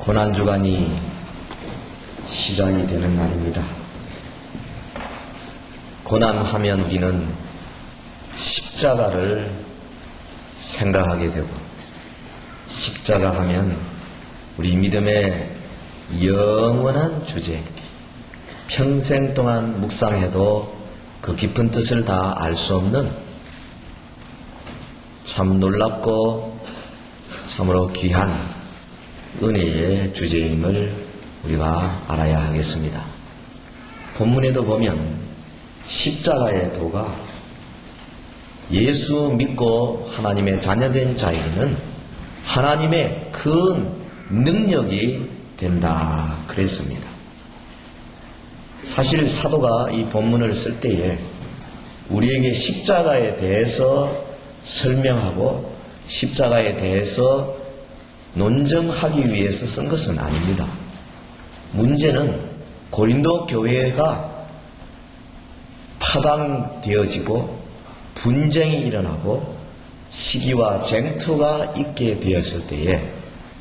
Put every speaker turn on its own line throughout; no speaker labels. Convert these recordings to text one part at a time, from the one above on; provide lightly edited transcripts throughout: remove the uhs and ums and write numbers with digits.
고난주간이 시작이 되는 날입니다. 고난하면 우리는 십자가를 생각하게 되고, 십자가 하면 우리 믿음의 영원한 주제, 평생 동안 묵상해도 그 깊은 뜻을 다 알 수 없는 참 놀랍고 참으로 귀한 은혜의 주제임을 우리가 알아야 하겠습니다. 본문에도 보면 십자가의 도가 예수 믿고 하나님의 자녀된 자에게는 하나님의 큰 능력이 된다 그랬습니다. 사실 사도가 이 본문을 쓸 때에 우리에게 십자가에 대해서 설명하고 십자가에 대해서 논증하기 위해서 쓴 것은 아닙니다. 문제는 고린도 교회가 파당되어지고 분쟁이 일어나고 시기와 쟁투가 있게 되었을 때에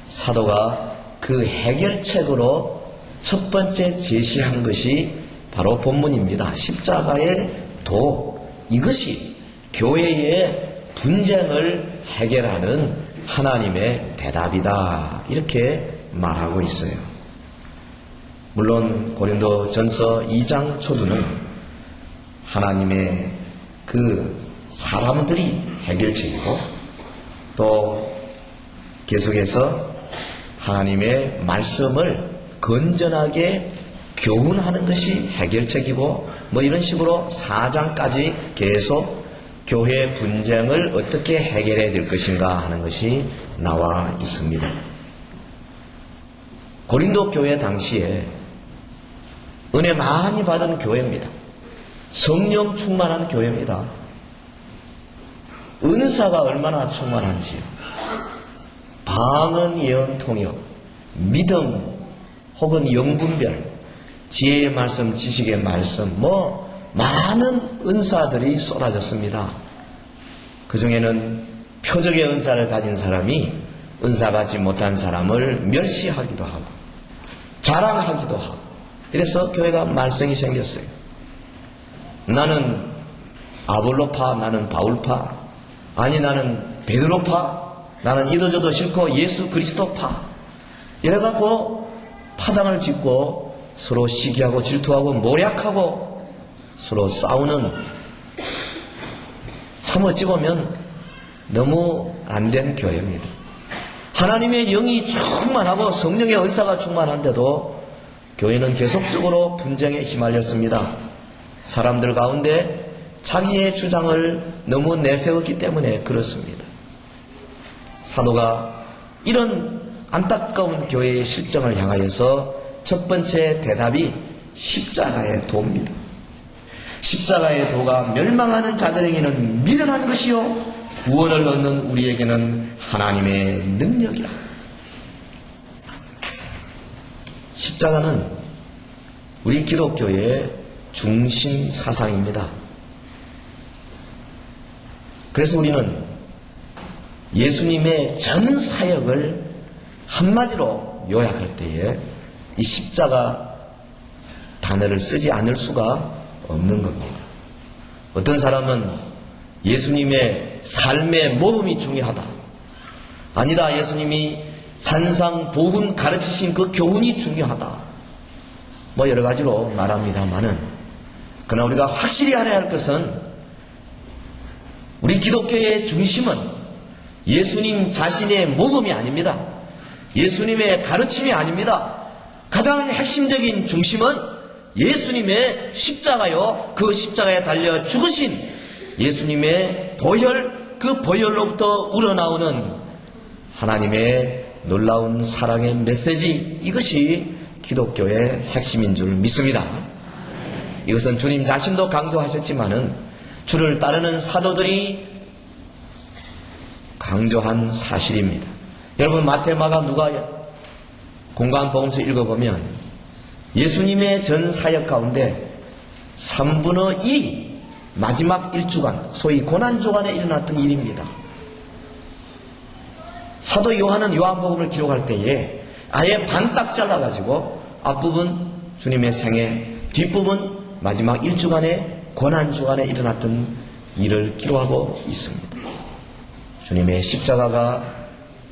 사도가 그 해결책으로 첫 번째 제시한 것이 바로 본문입니다. 십자가의 도, 이것이 교회의 분쟁을 해결하는 하나님의 대답이다, 이렇게 말하고 있어요. 물론 고린도 전서 2장 초두는 하나님의 그 사람들이 해결책이고, 또 계속해서 하나님의 말씀을 건전하게 교훈하는 것이 해결책이고, 뭐 이런 식으로 4장까지 계속 교회 분쟁을 어떻게 해결해야 될 것인가 하는 것이 나와 있습니다. 고린도 교회 당시에 은혜 많이 받은 교회입니다. 성령 충만한 교회입니다. 은사가 얼마나 충만한지요. 방언, 예언, 통역, 믿음 혹은 영분별, 지혜의 말씀, 지식의 말씀, 많은 은사들이 쏟아졌습니다. 그 중에는 표적의 은사를 가진 사람이 은사 받지 못한 사람을 멸시하기도 하고 자랑하기도 하고, 이래서 교회가 말썽이 생겼어요. 나는 아볼로파, 나는 바울파, 아니 나는 베드로파, 나는 이도저도 싫고 예수 그리스도파, 이래갖고 파당을 짓고 서로 시기하고 질투하고 모략하고 서로 싸우는, 참 어찌 보면 너무 안된 교회입니다. 하나님의 영이 충만하고 성령의 은사가 충만한데도 교회는 계속적으로 분쟁에 휘말렸습니다. 사람들 가운데 자기의 주장을 너무 내세웠기 때문에 그렇습니다. 사도가 이런 안타까운 교회의 실정을 향하여서 첫 번째 대답이 십자가의 도입니다. 십자가의 도가 멸망하는 자들에게는 미련한 것이요 구원을 얻는 우리에게는 하나님의 능력이라. 십자가는 우리 기독교의 중심 사상입니다. 그래서 우리는 예수님의 전 사역을 한마디로 요약할 때에 이 십자가 단어를 쓰지 않을 수가 없는 겁니다. 어떤 사람은 예수님의 삶의 모범이 중요하다, 아니다, 예수님이 산상보훈 가르치신 그 교훈이 중요하다, 여러 가지로 말합니다마는, 그러나 우리가 확실히 알아야 할 것은 우리 기독교의 중심은 예수님 자신의 모범이 아닙니다. 예수님의 가르침이 아닙니다. 가장 핵심적인 중심은 예수님의 십자가요, 그 십자가에 달려 죽으신 예수님의 보혈, 그 보혈로부터 우러나오는 하나님의 놀라운 사랑의 메시지, 이것이 기독교의 핵심인 줄 믿습니다. 이것은 주님 자신도 강조하셨지만은 주를 따르는 사도들이 강조한 사실입니다. 여러분, 마태, 마가, 누가 공관복음서 읽어보면 예수님의 전 사역 가운데 3분의 1이 마지막 일주간, 소위 고난주간에 일어났던 일입니다. 사도 요한은 요한복음을 기록할 때에 아예 반 딱 잘라가지고 앞부분 주님의 생애, 뒷부분 마지막 1주간의 고난주간에 일어났던 일을 기록하고 있습니다. 주님의 십자가가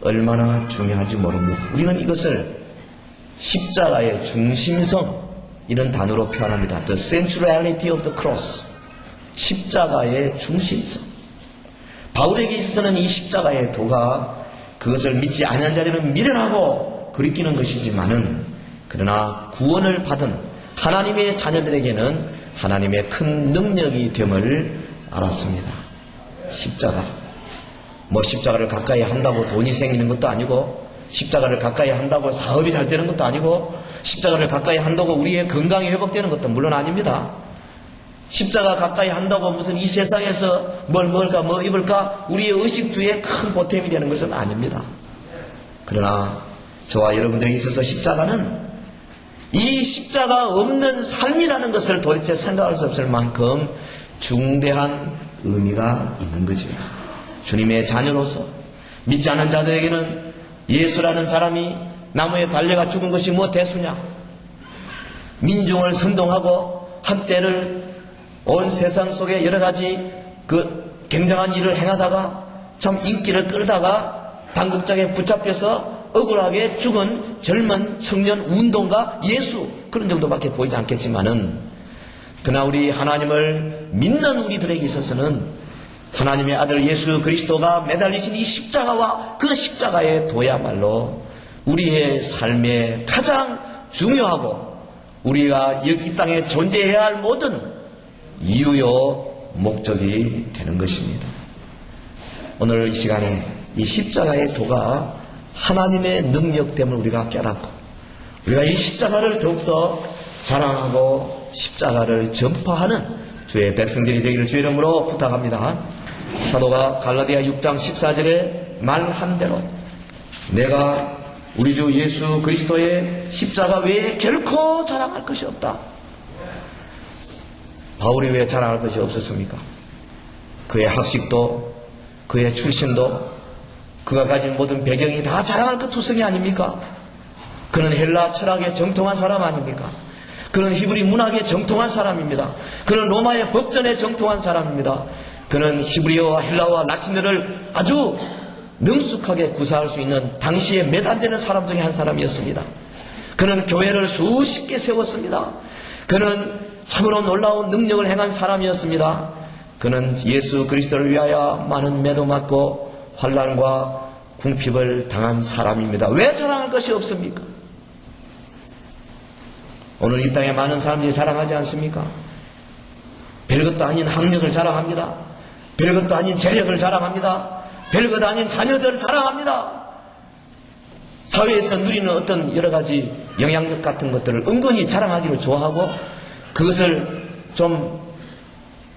얼마나 중요한지 모릅니다. 우리는 이것을 십자가의 중심성, 이런 단어로 표현합니다. The centrality of the cross. 십자가의 중심성. 바울에게 있어서는 이 십자가의 도가 그것을 믿지 않은 자들은 미련하고 그리끼는 것이지만은, 그러나 구원을 받은 하나님의 자녀들에게는 하나님의 큰 능력이 됨을 알았습니다. 십자가. 십자가를 가까이 한다고 돈이 생기는 것도 아니고, 십자가를 가까이 한다고 사업이 잘 되는 것도 아니고, 십자가를 가까이 한다고 우리의 건강이 회복되는 것도 물론 아닙니다. 십자가 가까이 한다고 무슨 이 세상에서 뭘 먹을까 뭐 입을까 우리의 의식주에 큰 보탬이 되는 것은 아닙니다. 그러나 저와 여러분들에게 있어서 십자가는 이 십자가 없는 삶이라는 것을 도대체 생각할 수 없을 만큼 중대한 의미가 있는 거죠. 주님의 자녀로서 믿지 않은 자들에게는 예수라는 사람이 나무에 달려가 죽은 것이 뭐 대수냐. 민중을 선동하고 한때를 온 세상 속에 여러 가지 그 굉장한 일을 행하다가 참 인기를 끌다가 당국장에 붙잡혀서 억울하게 죽은 젊은 청년 운동가 예수, 그런 정도밖에 보이지 않겠지만은, 그러나 우리 하나님을 믿는 우리들에게 있어서는 하나님의 아들 예수 그리스도가 매달리신 이 십자가와 그 십자가의 도야말로 우리의 삶에 가장 중요하고 우리가 여기 이 땅에 존재해야 할 모든 이유요 목적이 되는 것입니다. 오늘 이 시간에 이 십자가의 도가 하나님의 능력됨을 우리가 깨닫고, 우리가 이 십자가를 더욱더 자랑하고 십자가를 전파하는 주의 백성들이 되기를 주의 이름으로 부탁합니다. 사도가 갈라디아 6장 14절에 말한 대로 내가 우리 주 예수 그리스도의 십자가 외에 결코 자랑할 것이 없다. 바울이 왜 자랑할 것이 없었습니까? 그의 학식도, 그의 출신도, 그가 가진 모든 배경이 다 자랑할 것 투성이 아닙니까? 그는 헬라 철학에 정통한 사람 아닙니까? 그는 히브리 문학에 정통한 사람입니다. 그는 로마의 법전에 정통한 사람입니다. 그는 히브리어와 헬라어와 라틴어를 아주 능숙하게 구사할 수 있는 당시에 몇 안 되는 사람 중에 한 사람이었습니다. 그는 교회를 수십 개 세웠습니다. 그는 참으로 놀라운 능력을 행한 사람이었습니다. 그는 예수 그리스도를 위하여 많은 매도 맞고 환난과 궁핍을 당한 사람입니다. 왜 자랑할 것이 없습니까? 오늘 이 땅에 많은 사람들이 자랑하지 않습니까? 별것도 아닌 학력을 자랑합니다. 별것도 아닌 재력을 자랑합니다. 별것 아닌 자녀들을 자랑합니다. 사회에서 누리는 어떤 여러 가지 영향력 같은 것들을 은근히 자랑하기를 좋아하고, 그것을 좀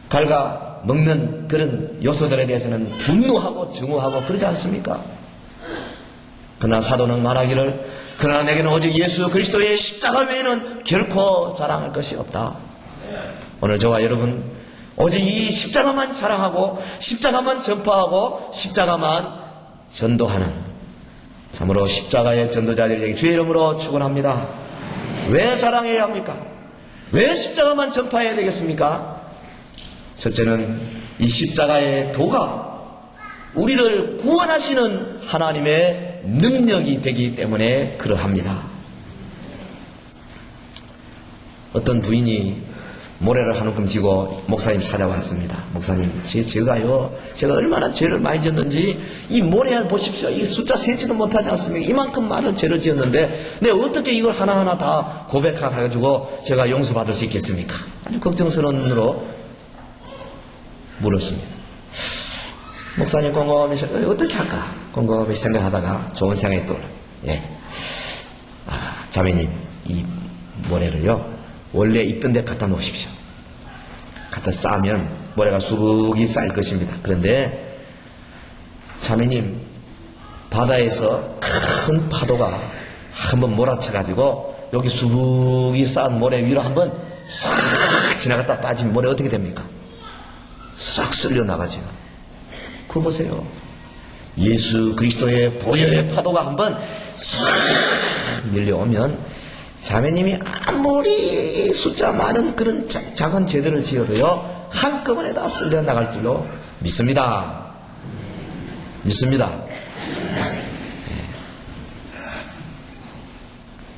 갉아 먹는 그런 요소들에 대해서는 분노하고 증오하고 그러지 않습니까? 그러나 사도는 말하기를, 그러나 내게는 오직 예수 그리스도의 십자가 외에는 결코 자랑할 것이 없다. 오늘 저와 여러분 오직 이 십자가만 자랑하고 십자가만 전파하고 십자가만 전도하는 참으로 십자가의 전도자들이 되기 주의 이름으로 축원합니다. 왜 자랑해야 합니까? 왜 십자가만 전파해야 되겠습니까? 첫째는 이 십자가의 도가 우리를 구원하시는 하나님의 능력이 되기 때문에 그러합니다. 어떤 부인이 모래를 한 움큼 지고 목사님 찾아왔습니다. 목사님, 제가 얼마나 죄를 많이 지었는지 이 모래를 보십시오. 이 숫자 세지도 못하지 않습니까? 이만큼 많은 죄를 지었는데 내가 어떻게 이걸 하나하나 다 고백해가지고 제가 용서받을 수 있겠습니까? 아주 걱정스러운 눈으로 물었습니다. 목사님 곰곰이 어떻게 할까? 곰곰이 생각하다가 좋은 생각이 떠올랐어요. 자매님, 이 모래를요 원래 있던 데 갖다 놓으십시오. 갖다 쌓으면 모래가 수북이 쌓일 것입니다. 그런데 자매님, 바다에서 큰 파도가 한번 몰아쳐가지고 여기 수북이 쌓은 모래 위로 한번 싹 지나갔다 빠지면 모래 어떻게 됩니까? 싹 쓸려 나가죠. 그거 보세요. 예수 그리스도의 보혈의 파도가 한번 싹 밀려오면 자매님이 아무리 숫자 많은 그런 작은 제도를 지어도요, 한꺼번에 다 쓸려 나갈 줄로 믿습니다. 믿습니다.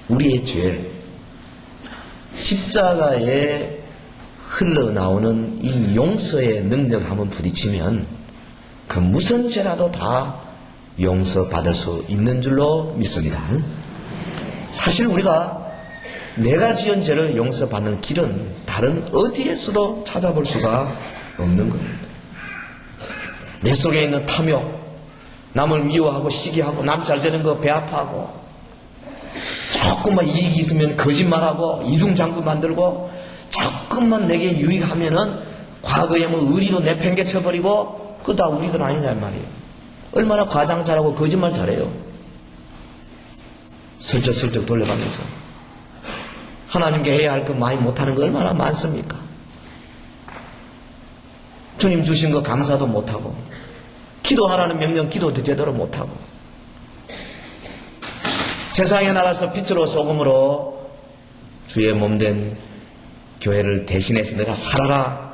우리의 죄, 십자가에 흘러나오는 이 용서의 능력 한번 부딪히면 그 무슨 죄라도 다 용서받을 수 있는 줄로 믿습니다. 사실 우리가 내가 지은 죄를 용서받는 길은 다른 어디에서도 찾아볼 수가 없는 겁니다. 내 속에 있는 탐욕, 남을 미워하고 시기하고 남 잘되는 거 배 아파하고 조금만 이익이 있으면 거짓말하고 이중장구 만들고 조금만 내게 유익하면은 과거에 뭐 의리로 내팽개쳐버리고 그거 다 우리들 아니냐 말이에요. 얼마나 과장 잘하고 거짓말 잘해요. 슬쩍슬쩍 돌려가면서 하나님께 해야 할 거 많이 못하는 거 얼마나 많습니까? 주님 주신 거 감사도 못하고 기도하라는 명령 기도도 제대로 못하고 세상에 나가서 빛으로 소금으로 주의 몸된 교회를 대신해서 내가 살아라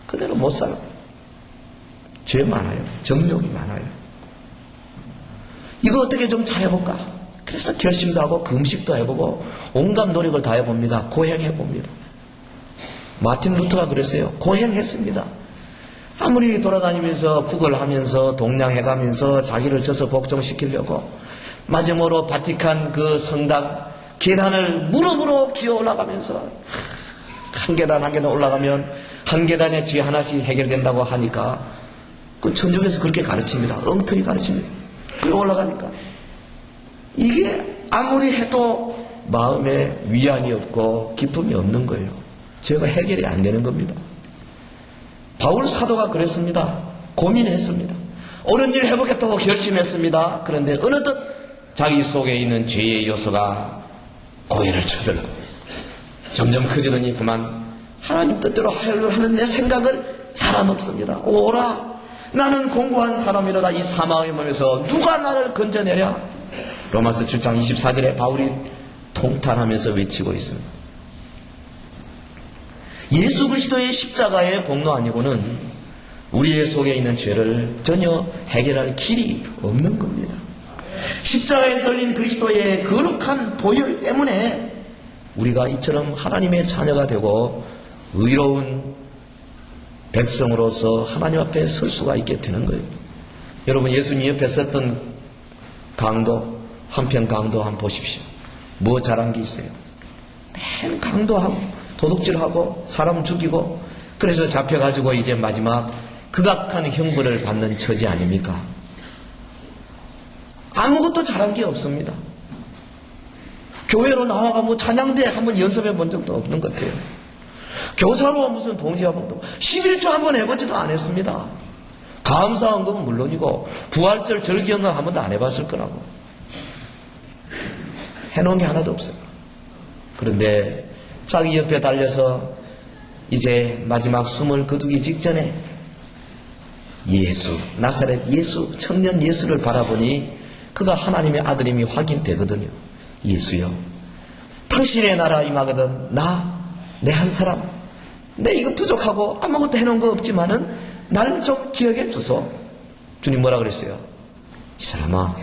그대로 못 살아. 죄 많아요. 정욕이 많아요. 이거 어떻게 좀 잘해볼까? 그래서 결심도 하고 금식도 해보고 온갖 노력을 다 해봅니다. 고행해봅니다. 마틴 루터가 그랬어요. 고행했습니다. 아무리 돌아다니면서 구걸하면서 동냥해가면서 자기를 져서 복종시키려고 마지막으로 바티칸 그 성당 계단을 무릎으로 기어 올라가면서 한 계단 한 계단 올라가면 한 계단에 죄 하나씩 해결된다고 하니까 그 천주교에서 그렇게 가르칩니다. 엉터리 가르칩니다. 그리고 올라가니까 이게 아무리 해도 마음에 위안이 없고 기쁨이 없는 거예요. 죄가 해결이 안 되는 겁니다. 바울 사도가 그랬습니다. 고민했습니다. 옳은 일 해보겠다고 결심했습니다. 그런데 어느덧 자기 속에 있는 죄의 요소가 고개를 쳐들고 점점 커지더니 그만 하나님 뜻대로 하려고 하는 내 생각을 잡아먹습니다. 오라 나는 공고한 사람이로다. 이 사망의 몸에서 누가 나를 건져내랴. 로마서 7장 24절에 바울이 통탄하면서 외치고 있습니다. 예수 그리스도의 십자가의 공로 아니고는 우리의 속에 있는 죄를 전혀 해결할 길이 없는 겁니다. 십자가에 설린 그리스도의 거룩한 보혈 때문에 우리가 이처럼 하나님의 자녀가 되고 의로운 백성으로서 하나님 앞에 설 수가 있게 되는 거예요. 여러분 예수님 옆에 섰던 강도 한편 강도 한번 보십시오. 뭐 잘한 게 있어요? 맨 강도하고 도둑질하고 사람 죽이고 그래서 잡혀가지고 이제 마지막 극악한 형벌을 받는 처지 아닙니까? 아무것도 잘한 게 없습니다. 교회로 나와가 뭐 찬양대 한번 연습해 본 적도 없는 것 같아요. 교사로 무슨 봉지화봉도 11조 한번 해보지도 안 했습니다. 감사헌금은 물론이고 부활절 절기연금 한 번도 안 해봤을 거라고. 해놓은 게 하나도 없어요. 그런데 자기 옆에 달려서 이제 마지막 숨을 거두기 직전에 예수, 나사렛 예수, 청년 예수를 바라보니 그가 하나님의 아들임이 확인되거든요. 예수여, 당신의 나라 임하거든 내 한 사람, 내 이거 부족하고 아무것도 해놓은 거 없지만은 나를 좀 기억해 주소. 주님 뭐라 그랬어요? 이 사람아,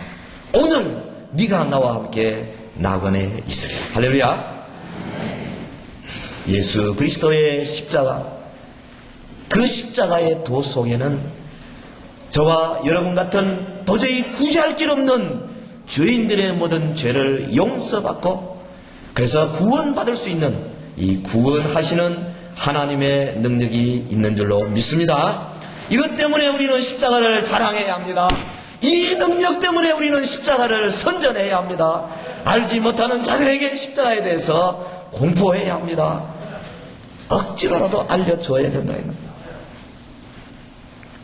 오늘 네가 나와 함께 낙원에 있으랴. 할렐루야. 예수 그리스도의 십자가, 그 십자가의 도 속에는 저와 여러분 같은 도저히 구제할 길 없는 죄인들의 모든 죄를 용서받고 그래서 구원받을 수 있는 이 구원하시는 하나님의 능력이 있는 줄로 믿습니다. 이것 때문에 우리는 십자가를 자랑해야 합니다. 이 능력 때문에 우리는 십자가를 선전해야 합니다. 알지 못하는 자들에게 십자가에 대해서 공포해야 합니다. 억지로라도 알려줘야 된다.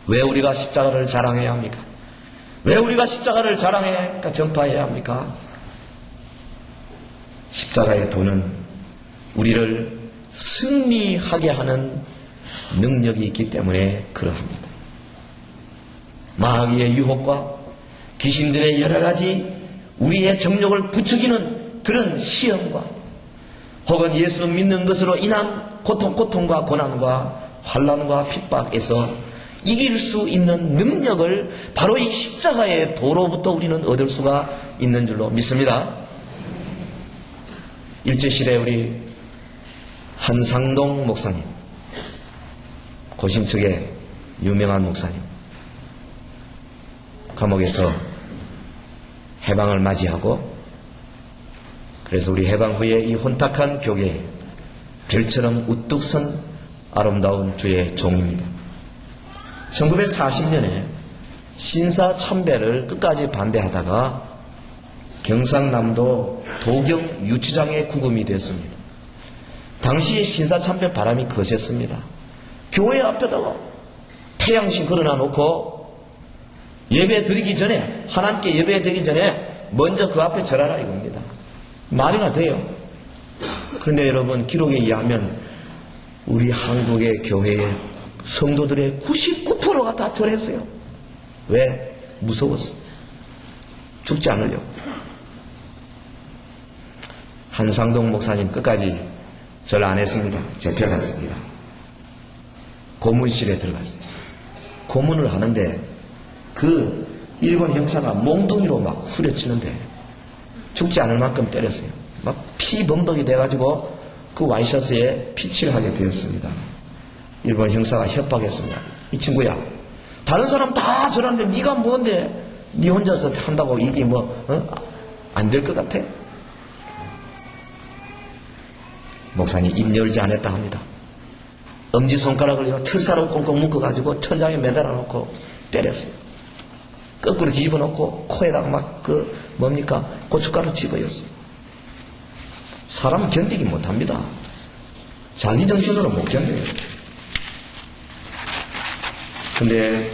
왜 우리가 십자가를 자랑해야 합니까? 왜 우리가 십자가를 자랑해야 합니까? 전파해야 합니까? 십자가의 도는 우리를 승리하게 하는 능력이 있기 때문에 그러합니다. 마귀의 유혹과 귀신들의 여러 가지 우리의 정욕을 부추기는 그런 시험과 혹은 예수 믿는 것으로 인한 고통과 고난과 환난과 핍박에서 이길 수 있는 능력을 바로 이 십자가의 도로부터 우리는 얻을 수가 있는 줄로 믿습니다. 일제시대 우리 한상동 목사님, 고신측의 유명한 목사님, 감옥에서 해방을 맞이하고, 그래서 우리 해방 후에 이 혼탁한 교계에 별처럼 우뚝 선 아름다운 주의 종입니다. 1940년에 신사참배를 끝까지 반대하다가 경상남도 도경 유치장에 구금이 되었습니다. 당시 신사참배 바람이 거셌습니다. 교회 앞에다가 태양신 걸어놔 놓고 예배 드리기 전에, 하나님께 예배 드리기 전에 먼저 그 앞에 절하라 이겁니다. 말이나 돼요. 그런데 여러분, 기록에 의하면 우리 한국의 교회의 성도들의 99%가 다 절했어요. 왜? 무서웠어. 죽지 않으려고. 한상동 목사님 끝까지 절 안 했습니다. 잡혀갔습니다. 고문실에 들어갔어요. 고문을 하는데 그 일본 형사가 몽둥이로 막 후려치는데 죽지 않을 만큼 때렸어요. 막 피범벅이 돼가지고 그 와이셔츠에 피치를 하게 되었습니다. 일본 형사가 협박했습니다. 이 친구야, 다른 사람 다 저러는데 네가 뭔데 네 혼자서 한다고 이게 안 될 것 같아? 목사님 입 열지 않았다 합니다. 엄지손가락을 철사로 꽁꽁 묶어가지고 천장에 매달아 놓고 때렸어요. 거꾸로 뒤집어 놓고 코에다가 막 고춧가루 집어였어요. 사람은 견디기 못합니다. 자기 정신으로 못 견뎌요. 근데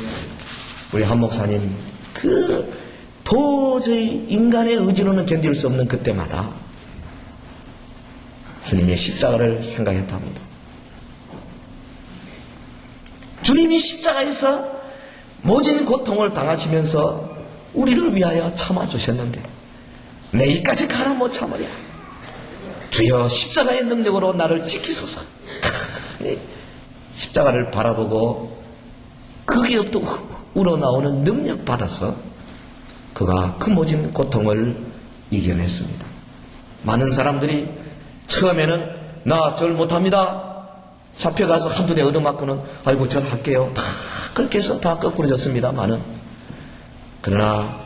우리 한 목사님 도저히 인간의 의지로는 견딜 수 없는 그때마다 주님의 십자가를 생각했답니다. 주님이 십자가에서 모진 고통을 당하시면서 우리를 위하여 참아주셨는데 내일까지 가라 못 참으랴. 주여 십자가의 능력으로 나를 지키소서. 십자가를 바라보고 거기에부터 우러나오는 능력 받아서 그가 그 모진 고통을 이겨냈습니다. 많은 사람들이 처음에는 나 절 못합니다. 잡혀가서 한두 대 얻어맞고는 아이고 절 할게요. 다 그렇게 해서 다 거꾸로졌습니다만은, 그러나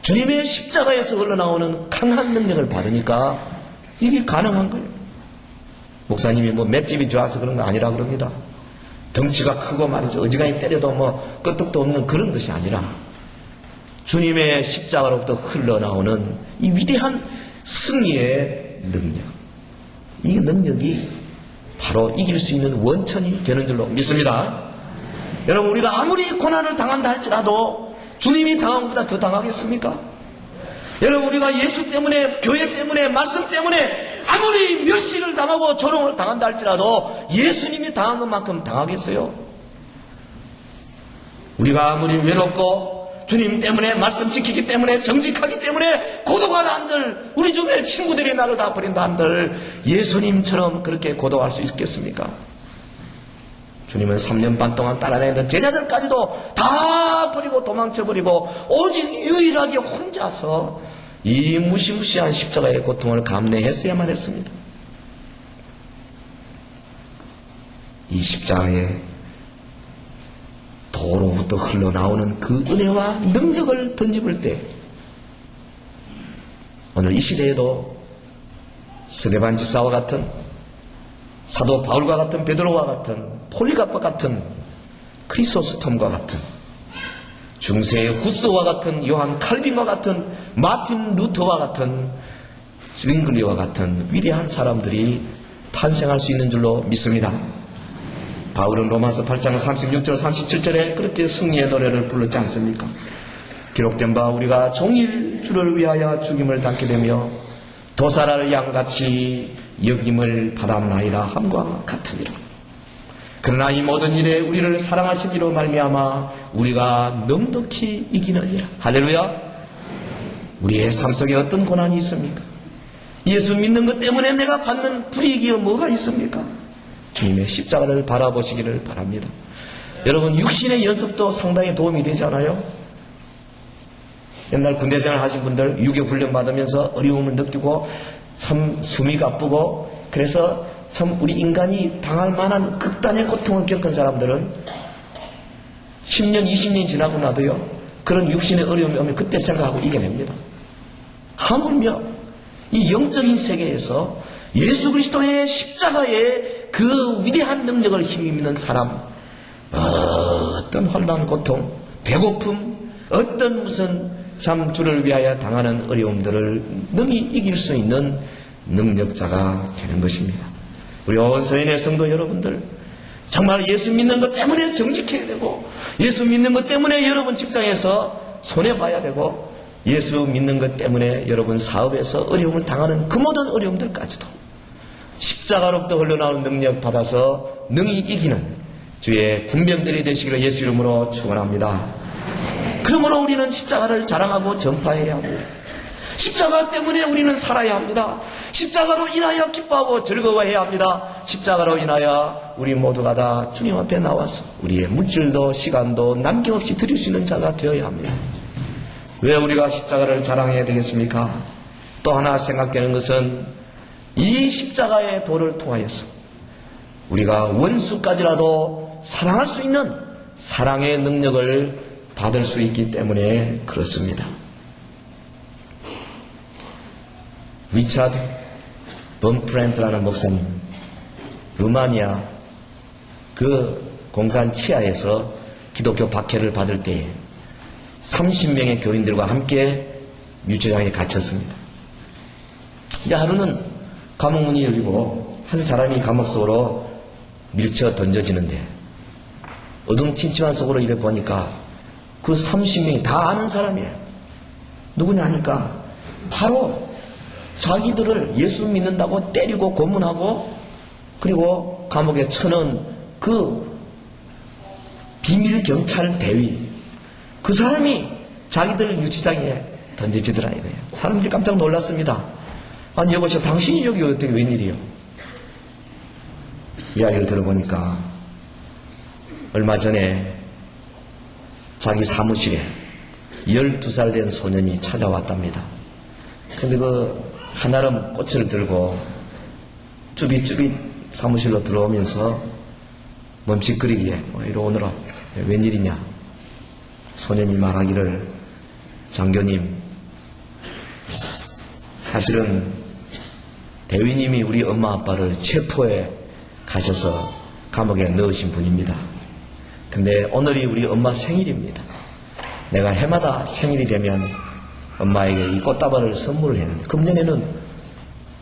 주님의 십자가에서 흘러나오는 강한 능력을 받으니까 이게 가능한 거예요. 목사님이 맷집이 좋아서 그런 거 아니라 그럽니다. 덩치가 크고 말이죠. 어지간히 때려도 끄떡도 없는 그런 것이 아니라 주님의 십자가로부터 흘러나오는 이 위대한 승리의 능력, 이 능력이 바로 이길 수 있는 원천이 되는 줄로 믿습니다. 여러분, 우리가 아무리 고난을 당한다 할지라도 주님이 당한 것보다 더 당하겠습니까? 여러분, 우리가 예수 때문에, 교회 때문에, 말씀 때문에 아무리 멸시를 당하고 조롱을 당한다 할지라도 예수님이 당한 것만큼 당하겠어요? 우리가 아무리 외롭고 주님 때문에, 말씀 지키기 때문에, 정직하기 때문에 고독하다 한들, 우리 주변의 친구들이 나를 다 버린다 한들 예수님처럼 그렇게 고독할 수 있겠습니까? 주님은 3년 반 동안 따라다니던 제자들까지도 다 버리고 도망쳐버리고 오직 유일하게 혼자서 이 무시무시한 십자가의 고통을 감내했어야만 했습니다. 이 십자가의 도로부터 흘러나오는 그 은혜와 능력을 덧입을 때 오늘 이 시대에도 스데반 집사와 같은, 사도 바울과 같은, 베드로와 같은, 폴리갑과 같은, 크리소스톰과 같은, 중세의 후스와 같은, 요한 칼빈과 같은, 마틴 루터와 같은, 윙글리와 같은 위대한 사람들이 탄생할 수 있는 줄로 믿습니다. 바울은 로마서 8장 36절 37절에 그렇게 승리의 노래를 불렀지 않습니까? 기록된 바 우리가 종일 주를 위하여 죽임을 당게 되며 도살할 양같이 여김을 받았나이다 함과 같으니라. 그러나 이 모든 일에 우리를 사랑하시기로 말미암아 우리가 넉넉히 이기느니라. 할렐루야. 우리의 삶 속에 어떤 고난이 있습니까? 예수 믿는 것 때문에 내가 받는 불이익이 뭐가 있습니까? 주님의 십자가를 바라보시기를 바랍니다. 여러분, 육신의 연습도 상당히 도움이 되잖아요. 옛날 군대생활 하신 분들 유교 훈련 받으면서 어려움을 느끼고 참 숨이 가쁘고, 그래서 참 우리 인간이 당할 만한 극단의 고통을 겪은 사람들은 10년 20년이 지나고 나도요, 그런 육신의 어려움이 오면 그때 생각하고 이겨냅니다. 하물며 이 영적인 세계에서 예수 그리스도의 십자가의 그 위대한 능력을 힘입는 사람, 어떤 환난, 고통, 배고픔, 어떤 무슨 참 주를 위하여 당하는 어려움들을 능히 이길 수 있는 능력자가 되는 것입니다. 우리 온 서인의 성도 여러분들, 정말 예수 믿는 것 때문에 정직해야 되고, 예수 믿는 것 때문에 여러분 직장에서 손해봐야 되고, 예수 믿는 것 때문에 여러분 사업에서 어려움을 당하는 그 모든 어려움들까지도 십자가로부터 흘러나오는 능력 받아서 능히 이기는 주의 군병들이 되시기를 예수 이름으로 축원합니다. 그러므로 우리는 십자가를 자랑하고 전파해야 합니다. 십자가 때문에 우리는 살아야 합니다. 십자가로 인하여 기뻐하고 즐거워해야 합니다. 십자가로 인하여 우리 모두가 다 주님 앞에 나와서 우리의 물질도 시간도 남김없이 드릴 수 있는 자가 되어야 합니다. 왜 우리가 십자가를 자랑해야 되겠습니까? 또 하나 생각되는 것은 이 십자가의 도를 통하여서 우리가 원수까지라도 사랑할 수 있는 사랑의 능력을 받을 수 있기 때문에 그렇습니다. 리차드 범프렌트라는 목사님, 루마니아 그 공산 치하에서 기독교 박해를 받을 때에 30명의 교인들과 함께 유치장에 갇혔습니다. 이제 하루는 감옥문이 열리고 한 사람이 감옥 속으로 밀쳐 던져지는데, 어둠침침한 속으로 이래 보니까 그 30명이 다 아는 사람이에요. 누구냐 하니까 바로 자기들을 예수 믿는다고 때리고 고문하고 그리고 감옥에 쳐넣은 그 비밀 경찰 대위, 그 사람이 자기들 유치장에 던져지더라 이거예요. 사람들이 깜짝 놀랐습니다. 아니 여보시오, 당신이 여기 어떻게 웬일이요? 이야기를 들어보니까 얼마 전에 자기 사무실에 12살 된 소년이 찾아왔답니다. 근데 그 한아름 꽃을 들고 쭈빗쭈빗 사무실로 들어오면서 멈칫거리기에 이리 오너라, 웬일이냐? 소년이 말하기를, 장교님, 사실은 대위님이 우리 엄마 아빠를 체포해 가셔서 감옥에 넣으신 분입니다. 근데 오늘이 우리 엄마 생일입니다. 내가 해마다 생일이 되면 엄마에게 이 꽃다발을 선물을 했는데 금년에는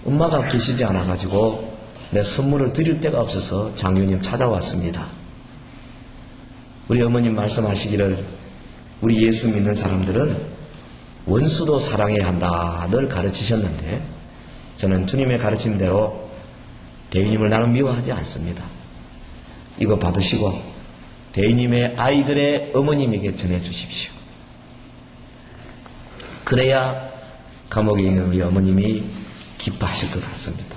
엄마가 계시지 않아가지고 내 선물을 드릴 데가 없어서 장교님 찾아왔습니다. 우리 어머님 말씀하시기를 우리 예수 믿는 사람들은 원수도 사랑해야 한다 늘 가르치셨는데, 저는 주님의 가르침대로 대위님을 나는 미워하지 않습니다. 이거 받으시고 대위님의 아이들의 어머님에게 전해주십시오. 그래야 감옥에 있는 우리 어머님이 기뻐하실 것 같습니다.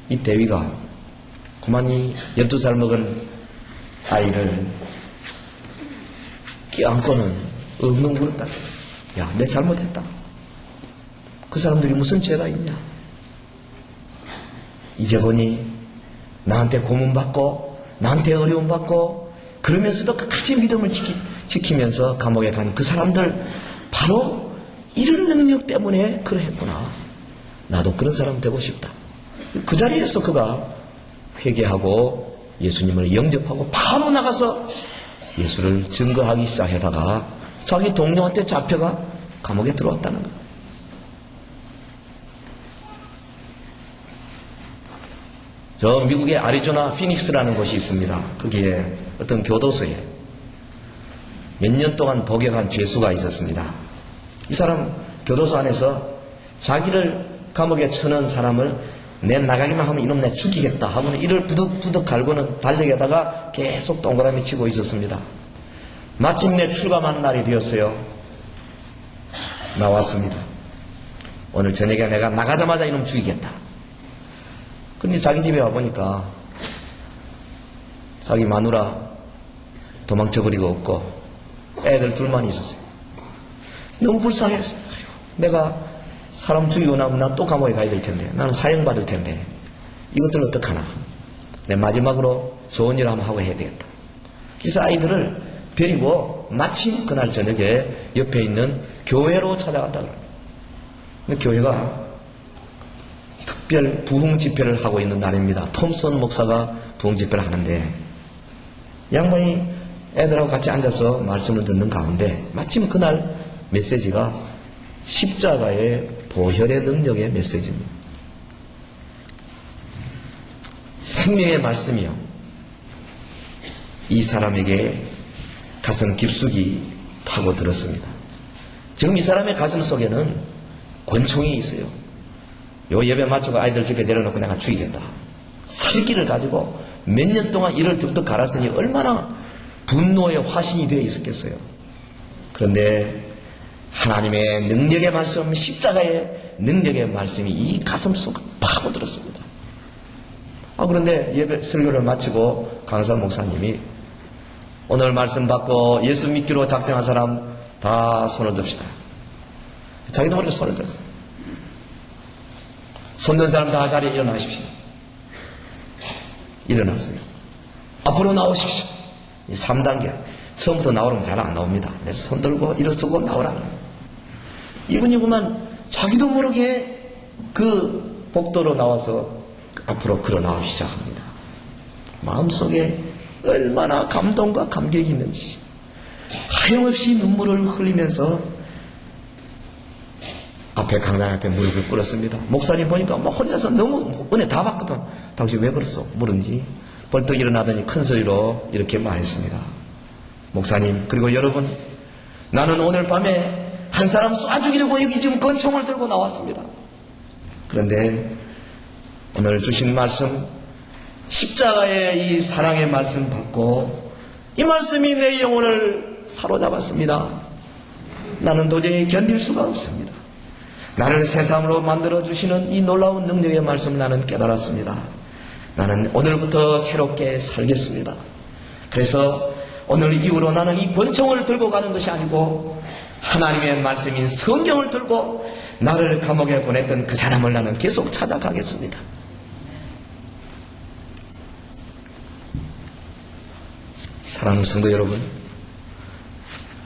이 대위가 그만이 12살 먹은 아이를 껴안고는 엉엉 울었다. 야, 내 잘못했다. 그 사람들이 무슨 죄가 있냐? 이제 보니 나한테 고문받고 나한테 어려움받고 그러면서도 끝까지 믿음을 지키면서 감옥에 간 그 사람들, 바로 이런 능력 때문에 그러했구나. 나도 그런 사람 되고 싶다. 그 자리에서 그가 회개하고 예수님을 영접하고 바로 나가서 예수를 증거하기 시작하다가 자기 동료한테 잡혀가 감옥에 들어왔다는 거예요. 저 미국의 애리조나 피닉스라는 곳이 있습니다. 거기에 어떤 교도소에 몇 년 동안 복역한 죄수가 있었습니다. 이 사람 교도소 안에서 자기를 감옥에 쳐넣은 사람을 내 나가기만 하면 이놈 내 죽이겠다 하면 이를 부득부득 갈고는 달력에다가 계속 동그라미 치고 있었습니다. 마침내 출감한 날이 되었어요. 나왔습니다. 오늘 저녁에 내가 나가자마자 이놈 죽이겠다. 근데 자기 집에 와보니까 자기 마누라 도망쳐버리고 없고 애들 둘만 있었어요. 너무 불쌍했어요. 내가 사람 죽이고 나면 난 또 감옥에 가야 될 텐데, 나는 사형받을 텐데 이것들은 어떡하나. 내 마지막으로 좋은 일 한번 하고 해야 되겠다. 그래서 아이들을 데리고 마침 그날 저녁에 옆에 있는 교회로 찾아갔다 그래요. 근데 교회가 특별 부흥 집회를 하고 있는 날입니다. 톰슨 목사가 부흥 집회를 하는데 양반이 애들하고 같이 앉아서 말씀을 듣는 가운데 마침 그날 메시지가 십자가의 보혈의 능력의 메시지입니다. 생명의 말씀이요, 이 사람에게 가슴 깊숙이 파고들었습니다. 지금 이 사람의 가슴 속에는 권총이 있어요. 요 예배 마치고 아이들 집에 내려놓고 내가 죽이겠다. 살기를 가지고 몇 년 동안 이를 득득 갈았으니 얼마나 분노의 화신이 되어 있었겠어요. 그런데 하나님의 능력의 말씀, 십자가의 능력의 말씀이 이 가슴 속에 파고들었습니다. 그런데 예배 설교를 마치고 강사 목사님이 오늘 말씀 받고 예수 믿기로 작정한 사람 다 손을 듭시다. 자기도 모르게 손을 들었어요. 손든 사람 다 자리에 일어나십시오. 일어났어요. 앞으로 나오십시오. 3단계. 처음부터 나오려면 잘 안 나옵니다. 그래서 손 들고 일어서고 나오라는 거예요. 이분이 그만 자기도 모르게 그 복도로 나와서 앞으로 걸어 나오기 시작합니다. 마음속에 얼마나 감동과 감격이 있는지 하염없이 눈물을 흘리면서 앞에 강단 앞에 무릎을 꿇었습니다. 목사님 보니까 막 혼자서 너무 은혜 다 받거든. 당신 왜 그랬어? 물은지 벌떡 일어나더니 큰 소리로 이렇게 말했습니다. 목사님, 그리고 여러분, 나는 오늘 밤에 한 사람 쏴 죽이려고 여기 지금 권총을 들고 나왔습니다. 그런데 오늘 주신 말씀, 십자가의 이 사랑의 말씀 받고 이 말씀이 내 영혼을 사로잡았습니다. 나는 도저히 견딜 수가 없습니다. 나를 새삼으로 만들어주시는 이 놀라운 능력의 말씀을 나는 깨달았습니다. 나는 오늘부터 새롭게 살겠습니다. 그래서 오늘 이후로 나는 이 권총을 들고 가는 것이 아니고 하나님의 말씀인 성경을 들고 나를 감옥에 보냈던 그 사람을 나는 계속 찾아가겠습니다. 사랑하는 성도 여러분,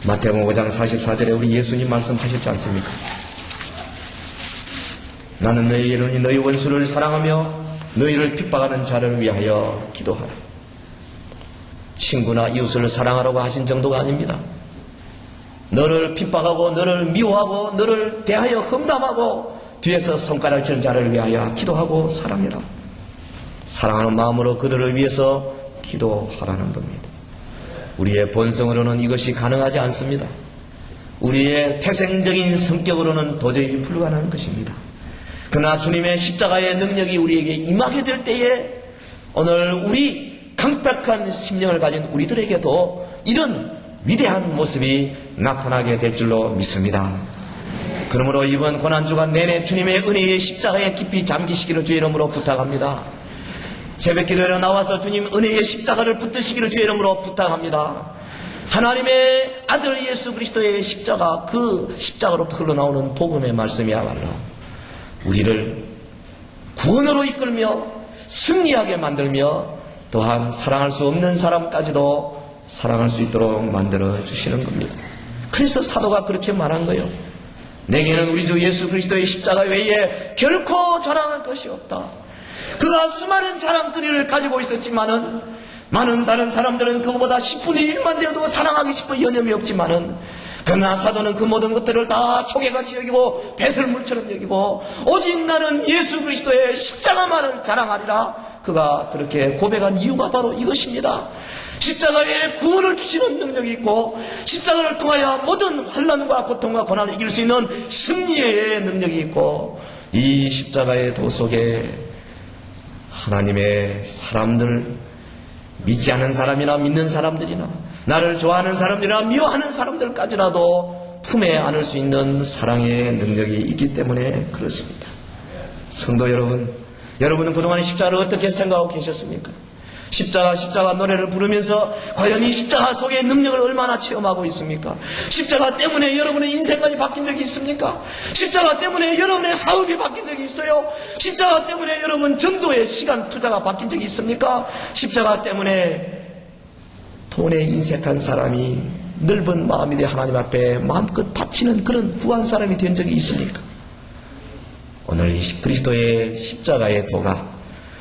마태복음 5장 44절에 우리 예수님 말씀하셨지 않습니까? 나는 너희에게 이르노니 너희 원수를 사랑하며 너희를 핍박하는 자를 위하여 기도하라. 친구나 이웃을 사랑하라고 하신 정도가 아닙니다. 너를 핍박하고 너를 미워하고 너를 대하여 험담하고 뒤에서 손가락 치는 자를 위하여 기도하고 사랑해라. 사랑하는 마음으로 그들을 위해서 기도하라는 겁니다. 우리의 본성으로는 이것이 가능하지 않습니다. 우리의 태생적인 성격으로는 도저히 불가능한 것입니다. 그러나 주님의 십자가의 능력이 우리에게 임하게 될 때에 오늘 우리 강팍한 심령을 가진 우리들에게도 이런 위대한 모습이 나타나게 될 줄로 믿습니다. 그러므로 이번 고난주간 내내 주님의 은혜의 십자가에 깊이 잠기시기를 주의 이름으로 부탁합니다. 새벽 기도에 나와서 주님 은혜의 십자가를 붙드시기를 주의 이름으로 부탁합니다. 하나님의 아들 예수 그리스도의 십자가, 그 십자가로부터 흘러나오는 복음의 말씀이야말로 우리를 구원으로 이끌며 승리하게 만들며 또한 사랑할 수 없는 사람까지도 사랑할 수 있도록 만들어 주시는 겁니다. 그래서 사도가 그렇게 말한 거예요. 내게는 우리 주 예수 그리스도의 십자가 외에 결코 자랑할 것이 없다. 그가 수많은 자랑거리를 가지고 있었지만은 많은 다른 사람들은 그보다 10분의 1만 되어도 자랑하기 싶어 여념이 없지만은 그러나 사도는 그 모든 것들을 다 초계같이 여기고 배설물처럼 여기고 오직 나는 예수 그리스도의 십자가만을 자랑하리라. 그가 그렇게 고백한 이유가 바로 이것입니다. 십자가에 구원을 주시는 능력이 있고 십자가를 통하여 모든 환난과 고통과 고난을 이길 수 있는 승리의 능력이 있고 이 십자가의 도 속에 하나님의 사람들, 믿지 않는 사람이나 믿는 사람들이나 나를 좋아하는 사람들이나 미워하는 사람들까지라도 품에 안을 수 있는 사랑의 능력이 있기 때문에 그렇습니다. 성도 여러분, 여러분은 그동안 십자가를 어떻게 생각하고 계셨습니까? 십자가 노래를 부르면서 과연 이 십자가 속의 능력을 얼마나 체험하고 있습니까? 십자가 때문에 여러분의 인생관이 바뀐 적이 있습니까? 십자가 때문에 여러분의 사업이 바뀐 적이 있어요? 십자가 때문에 여러분 전도의 시간 투자가 바뀐 적이 있습니까? 십자가 때문에 돈에 인색한 사람이 넓은 마음이 되어 하나님 앞에 마음껏 바치는 그런 부한 사람이 된 적이 있습니까? 오늘 이 그리스도의 십자가의 도가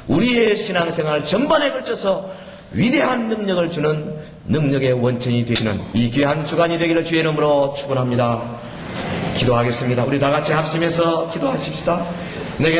우리의 신앙생활 전반에 걸쳐서 위대한 능력을 주는 능력의 원천이 되시는 이 귀한 주간이 되기를 주의 이름으로 축원합니다. 기도하겠습니다. 우리 다 같이 합심해서 기도하십시다.